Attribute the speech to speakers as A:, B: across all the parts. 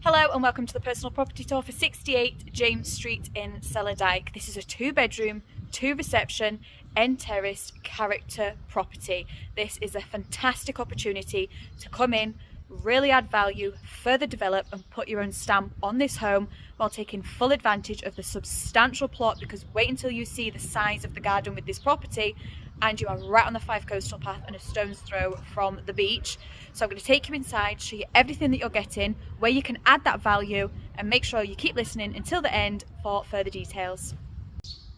A: Hello and welcome to the personal property tour for 68 James Street in Cellardyke. This is a 2-bedroom, 2-reception, end terrace character property. This is a fantastic opportunity to come in, really add value, further develop and put your own stamp on this home while taking full advantage of the substantial plot, because wait until you see the size of the garden with this property and you are right on the Fife Coastal Path and a stone's throw from the beach. So I'm going to take you inside, show you everything that you're getting, where you can add that value, and make sure you keep listening until the end for further details.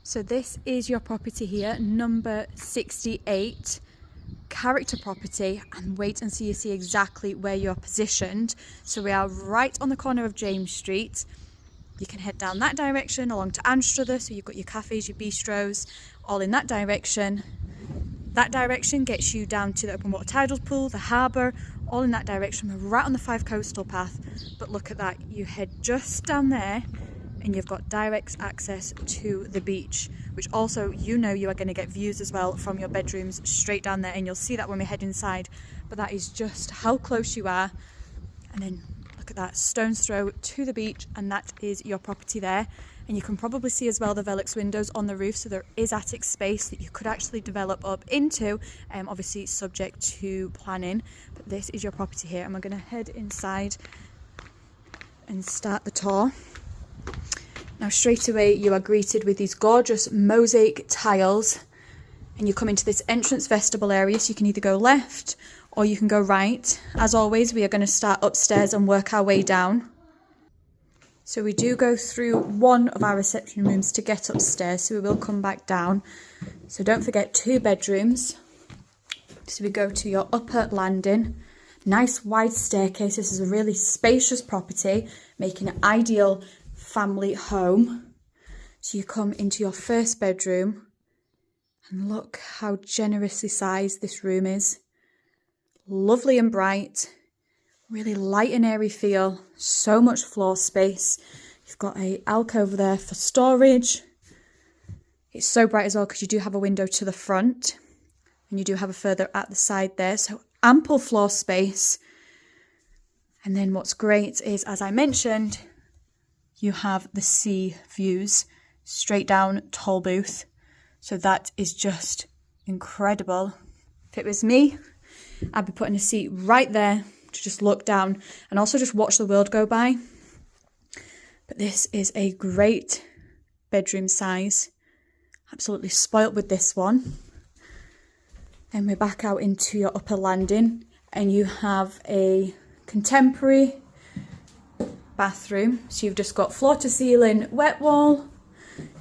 A: So this is your property here, number 68, character property, and wait until you see exactly where you're positioned. So we are right on the corner of James Street. You can head down that direction along to Anstruther, so you've got your cafes, your bistros, all in that direction. That direction gets you down to the Open Water Tidal Pool, the Harbour, all in that direction. We're right on the Fife Coastal Path, but look at that, you head just down there and you've got direct access to the beach, which also, you know, you are going to get views as well from your bedrooms straight down there, and you'll see that when we head inside. But that is just how close you are. And then look at that, stone's throw to the beach, and that is your property there. And you can probably see as well the Velux windows on the roof, so there is attic space that you could actually develop up into, obviously subject to planning. But this is your property here, and we're going to head inside and start the tour. Now straight away you are greeted with these gorgeous mosaic tiles, and you come into this entrance vestibule area, so you can either go left or you can go right. As always, we are going to start upstairs and work our way down. So we do go through one of our reception rooms to get upstairs, so we will come back down. So don't forget, 2 bedrooms. So we go to your upper landing. Nice wide staircase. This is a really spacious property, making an ideal family home. So you come into your first bedroom, and look how generously sized this room is. Lovely and bright. Really light and airy feel, so much floor space. You've got a alcove there for storage. It's so bright as well because you do have a window to the front, and you do have a further at the side there, so ample floor space. And then what's great is, as I mentioned, you have the sea views straight down Tolbooth, so that is just incredible. If it was me, I'd be putting a seat right there to just look down and also just watch the world go by. But this is a great bedroom size. Absolutely spoilt with this one. Then we're back out into your upper landing, and you have a contemporary bathroom. So you've just got floor to ceiling wet wall,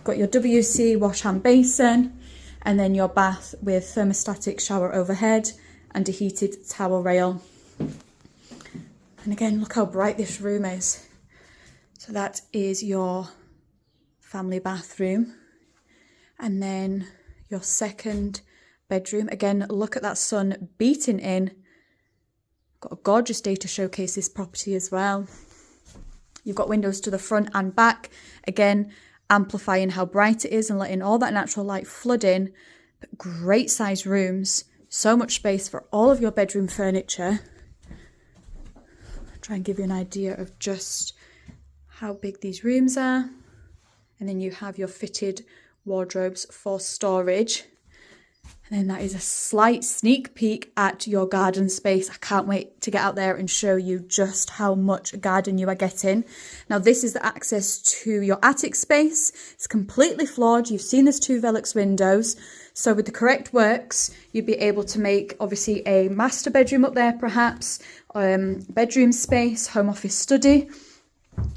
A: got your WC wash hand basin, and then your bath with thermostatic shower overhead and a heated towel rail. And again, look how bright this room is. So that is your family bathroom. And then your second bedroom. Again, look at that sun beating in. Got a gorgeous day to showcase this property as well. You've got windows to the front and back. Again, amplifying how bright it is and letting all that natural light flood in. But great sized rooms. So much space for all of your bedroom furniture. Try and give you an idea of just how big these rooms are. And then you have your fitted wardrobes for storage. And then that is a slight sneak peek at your garden space. I can't wait to get out there and show you just how much garden you are getting. Now this is the access to your attic space. It's completely floored. You've seen there's 2 Velux windows. So with the correct works, you'd be able to make obviously a master bedroom up there perhaps, bedroom space, home office study.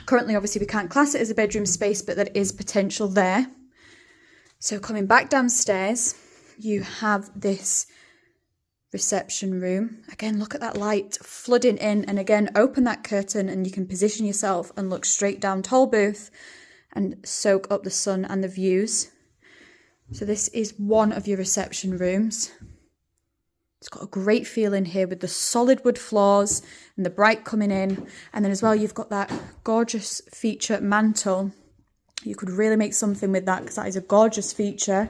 A: Currently obviously we can't class it as a bedroom space, but there is potential there. So coming back downstairs, you have this reception room. Again, look at that light flooding in, and again, open that curtain and you can position yourself and look straight down Tolbooth and soak up the sun and the views. So this is one of your reception rooms. It's got a great feel in here with the solid wood floors and the bright coming in. And then as well, you've got that gorgeous feature mantle. You could really make something with that because that is a gorgeous feature.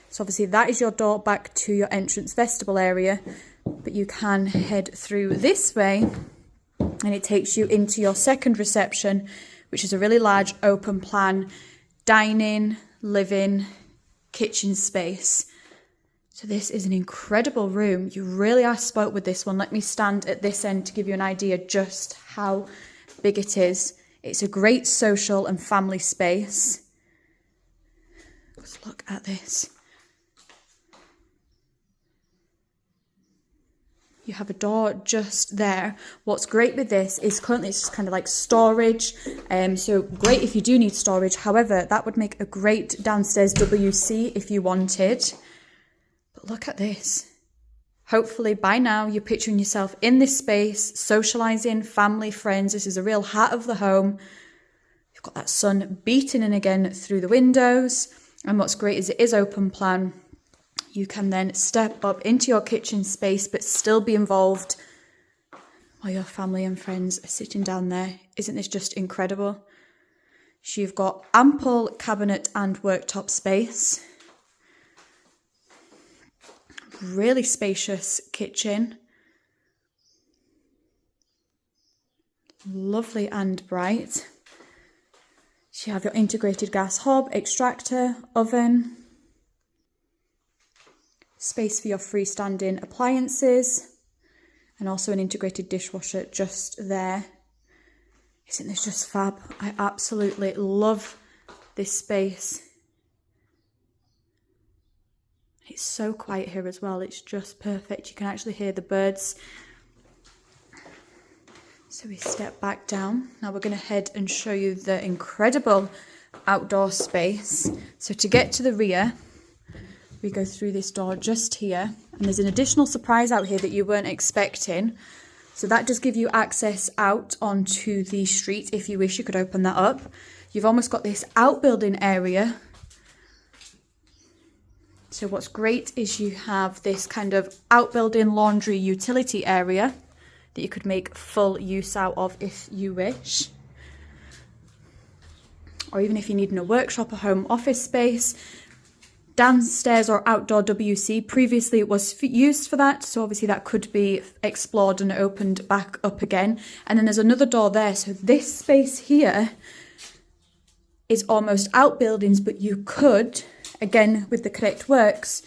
A: So obviously that is your door back to your entrance vestibule area, but you can head through this way and it takes you into your second reception, which is a really large open plan dining, living, kitchen space. So this is an incredible room. You really are spoilt with this one. Let me stand at this end to give you an idea just how big it is. It's a great social and family space. Let's look at this. You have a door just there. What's great with this is currently it's just kind of like storage. So great if you do need storage. However, that would make a great downstairs WC if you wanted. But look at this. Hopefully by now you're picturing yourself in this space, socialising, family, friends. This is a real heart of the home. You've got that sun beating in again through the windows. And what's great is it is open plan. You can then step up into your kitchen space but still be involved while your family and friends are sitting down there. Isn't this just incredible? So you've got ample cabinet and worktop space. Really spacious kitchen. Lovely and bright. So you have your integrated gas hob, extractor, oven. Space for your freestanding appliances. And also an integrated dishwasher just there. Isn't this just fab? I absolutely love this space. It's so quiet here as well. It's just perfect. You can actually hear the birds. So we step back down. Now we're going to head and show you the incredible outdoor space. So to get to the rear, we go through this door just here. And there's an additional surprise out here that you weren't expecting. So that does give you access out onto the street. If you wish, you could open that up. You've almost got this outbuilding area. So what's great is you have this kind of outbuilding laundry utility area that you could make full use out of if you wish. Or even if you're needing a workshop or home office space. Downstairs or outdoor WC, previously it was used for that, so obviously that could be explored and opened back up again. And then there's another door there, so this space here is almost outbuildings, but you could, again with the correct works,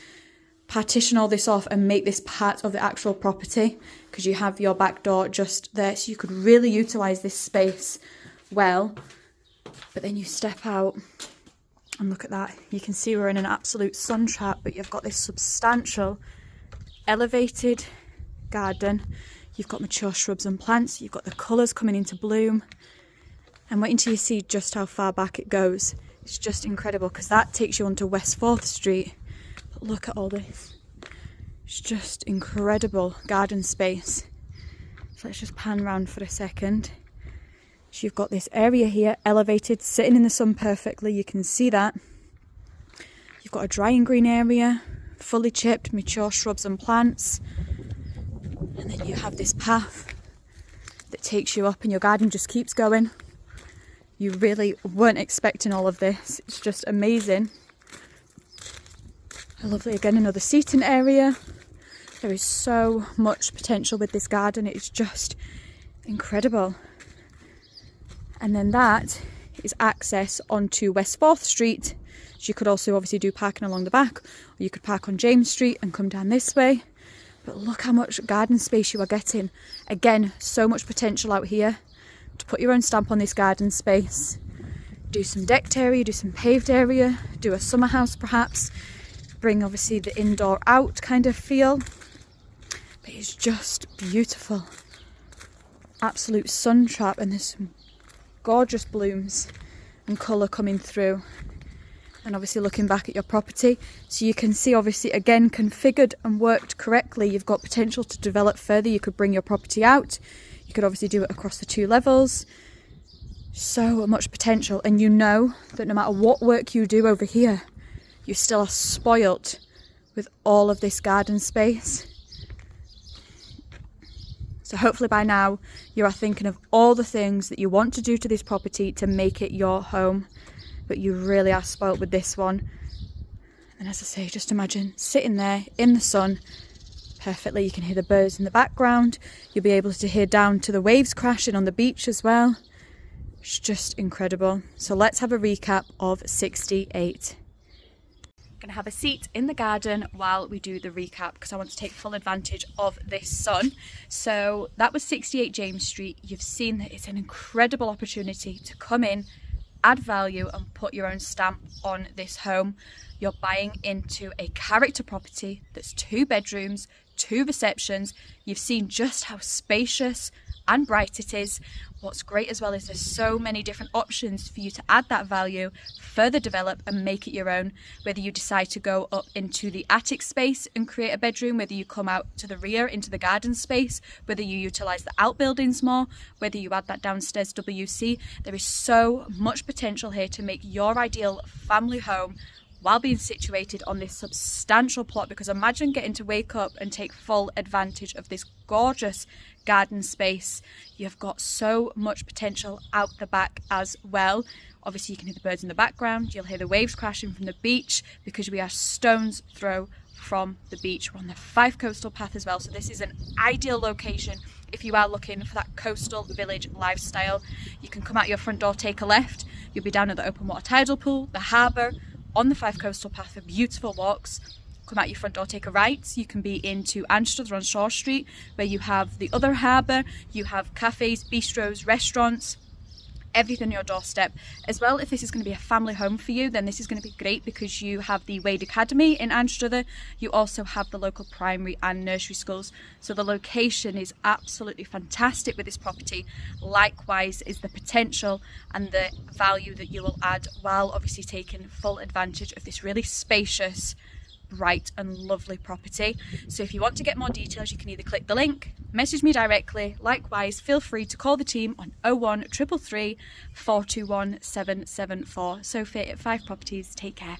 A: partition all this off and make this part of the actual property, because you have your back door just there, so you could really utilise this space well. But then you step out and look at that. You can see we're in an absolute sun trap, but you've got this substantial elevated garden. You've got mature shrubs and plants. You've got the colours coming into bloom. And wait until you see just how far back it goes. It's just incredible, because that takes you onto West 4th Street. But look at all this. It's just incredible garden space. So let's just pan round for a second. So you've got this area here, elevated, sitting in the sun perfectly. You can see that. You've got a drying green area, fully chipped, mature shrubs and plants. And then you have this path that takes you up, and your garden just keeps going. You really weren't expecting all of this. It's just amazing. Lovely, again, another seating area. There is so much potential with this garden. It's just incredible. And then that is access onto West 4th Street. So you could also obviously do parking along the back, or you could park on James Street and come down this way. But look how much garden space you are getting. Again, so much potential out here to put your own stamp on this garden space. Do some decked area, do some paved area, do a summer house perhaps. Bring obviously the indoor out kind of feel. But it's just beautiful. Absolute sun trap, and there's some gorgeous blooms and colour coming through. And obviously looking back at your property, so you can see obviously again configured and worked correctly, you've got potential to develop further. You could bring your property out, you could obviously do it across the 2 levels. So much potential, and you know that no matter what work you do over here, you still are spoilt with all of this garden space. So hopefully by now you are thinking of all the things that you want to do to this property to make it your home. But you really are spoilt with this one. And as I say, just imagine sitting there in the sun, perfectly. You can hear the birds in the background. You'll be able to hear down to the waves crashing on the beach as well. It's just incredible. So let's have a recap of 68. Gonna have a seat in the garden while we do the recap because I want to take full advantage of this sun. So that was 68 James Street. You've seen that it's an incredible opportunity to come in, add value and put your own stamp on this home. You're buying into a character property that's 2 bedrooms, 2 receptions. You've seen just how spacious and bright it is. What's great as well is there's so many different options for you to add that value, further develop and make it your own. Whether you decide to go up into the attic space and create a bedroom, whether you come out to the rear into the garden space, whether you utilise the outbuildings more, whether you add that downstairs WC, there is so much potential here to make your ideal family home while being situated on this substantial plot, because imagine getting to wake up and take full advantage of this gorgeous garden space. You've got so much potential out the back as well. Obviously you can hear the birds in the background, you'll hear the waves crashing from the beach because we are stone's throw from the beach. We're on the Fife Coastal Path as well, so this is an ideal location if you are looking for that coastal village lifestyle. You can come out your front door, take a left, you'll be down at the open water tidal pool, the harbour, on the Fife Coastal Path for beautiful walks. Come out your front door, take a right, you can be into Anstruther on Shore Street where you have the other harbour, you have cafes, bistros, restaurants, everything on your doorstep. As well, if this is going to be a family home for you, then this is going to be great because you have the Wade Academy in Anstruther. You also have the local primary and nursery schools. So the location is absolutely fantastic with this property. Likewise is the potential and the value that you will add while obviously taking full advantage of this really spacious, bright and lovely property. So if you want to get more details, you can either click the link, message me directly. Likewise, feel free to call the team on 01 333 421 774. Sophie at Fife Properties. Take care.